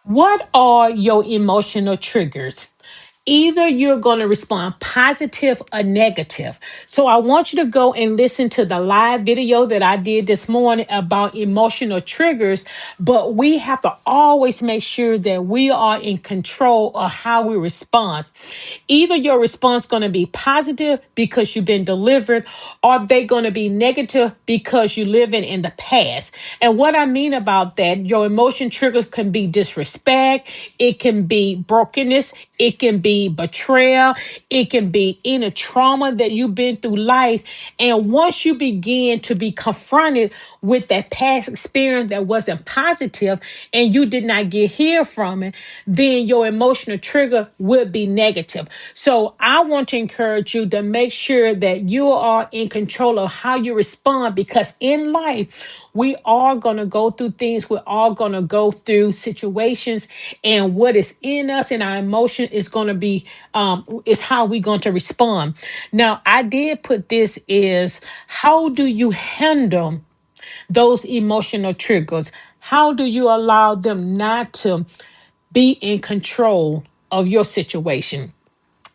What are your emotional triggers? Either you're going to respond positive or negative. So I want you to go and listen to the live video that I did this morning about emotional triggers. But we have to always make sure that we are in control of how we respond. Either your response going to be positive because you've been delivered, or they going to be negative because you're living in the past. And what I mean about that, your emotion triggers can be disrespect, it can be brokenness, it can be betrayal, it can be inner trauma that you've been through life. And once you begin to be confronted with that past experience that wasn't positive and you did not get healed from it, then your emotional trigger will be negative. So I want to encourage you to make sure that you are in control of how you respond, because in life, we are going to go through things. We're all going to go through situations, and what is in us and our emotion is going to be is how we're going to respond. Now, I did put this is, how do you handle those emotional triggers? How do you allow them not to be in control of your situation?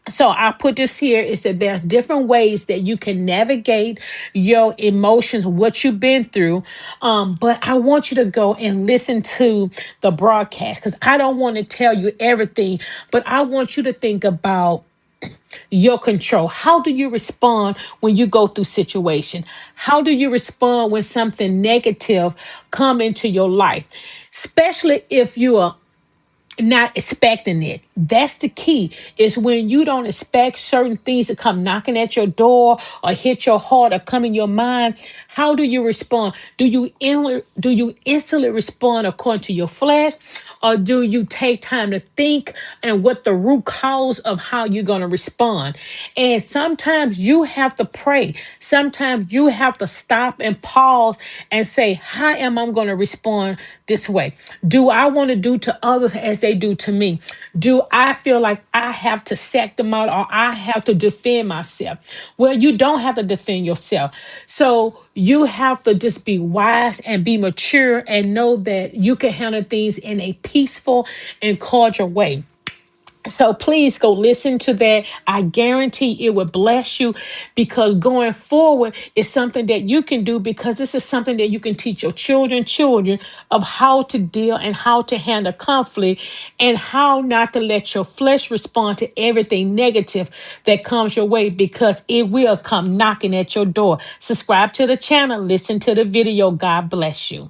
So I put this here is that there's different ways that you can navigate your emotions, what you've been through. But I want you to go and listen to the broadcast, because I don't want to tell you everything, but I want you to think about your control. How do you respond when you go through situation? How do you respond when something negative come into your life? Especially if you are not expecting it. That's the key, is when you don't expect certain things to come knocking at your door or hit your heart or come in your mind. How do you respond? Do you instantly respond according to your flesh, or do you take time to think and what the root cause of how you're going to respond? And sometimes you have to pray. Sometimes you have to stop and pause and say, how am I going to respond this way? Do I want to do to others as they do to me? Do I feel like I have to sack them out, or I have to defend myself? Well, you don't have to defend yourself. So you have to just be wise and be mature and know that you can handle things in a peaceful and cordial way. So please go listen to that. I guarantee it will bless you, because going forward is something that you can do, because this is something that you can teach your children of how to deal and how to handle conflict, and how not to let your flesh respond to everything negative that comes your way, because it will come knocking at your door. Subscribe to the channel, listen to the video. God bless you.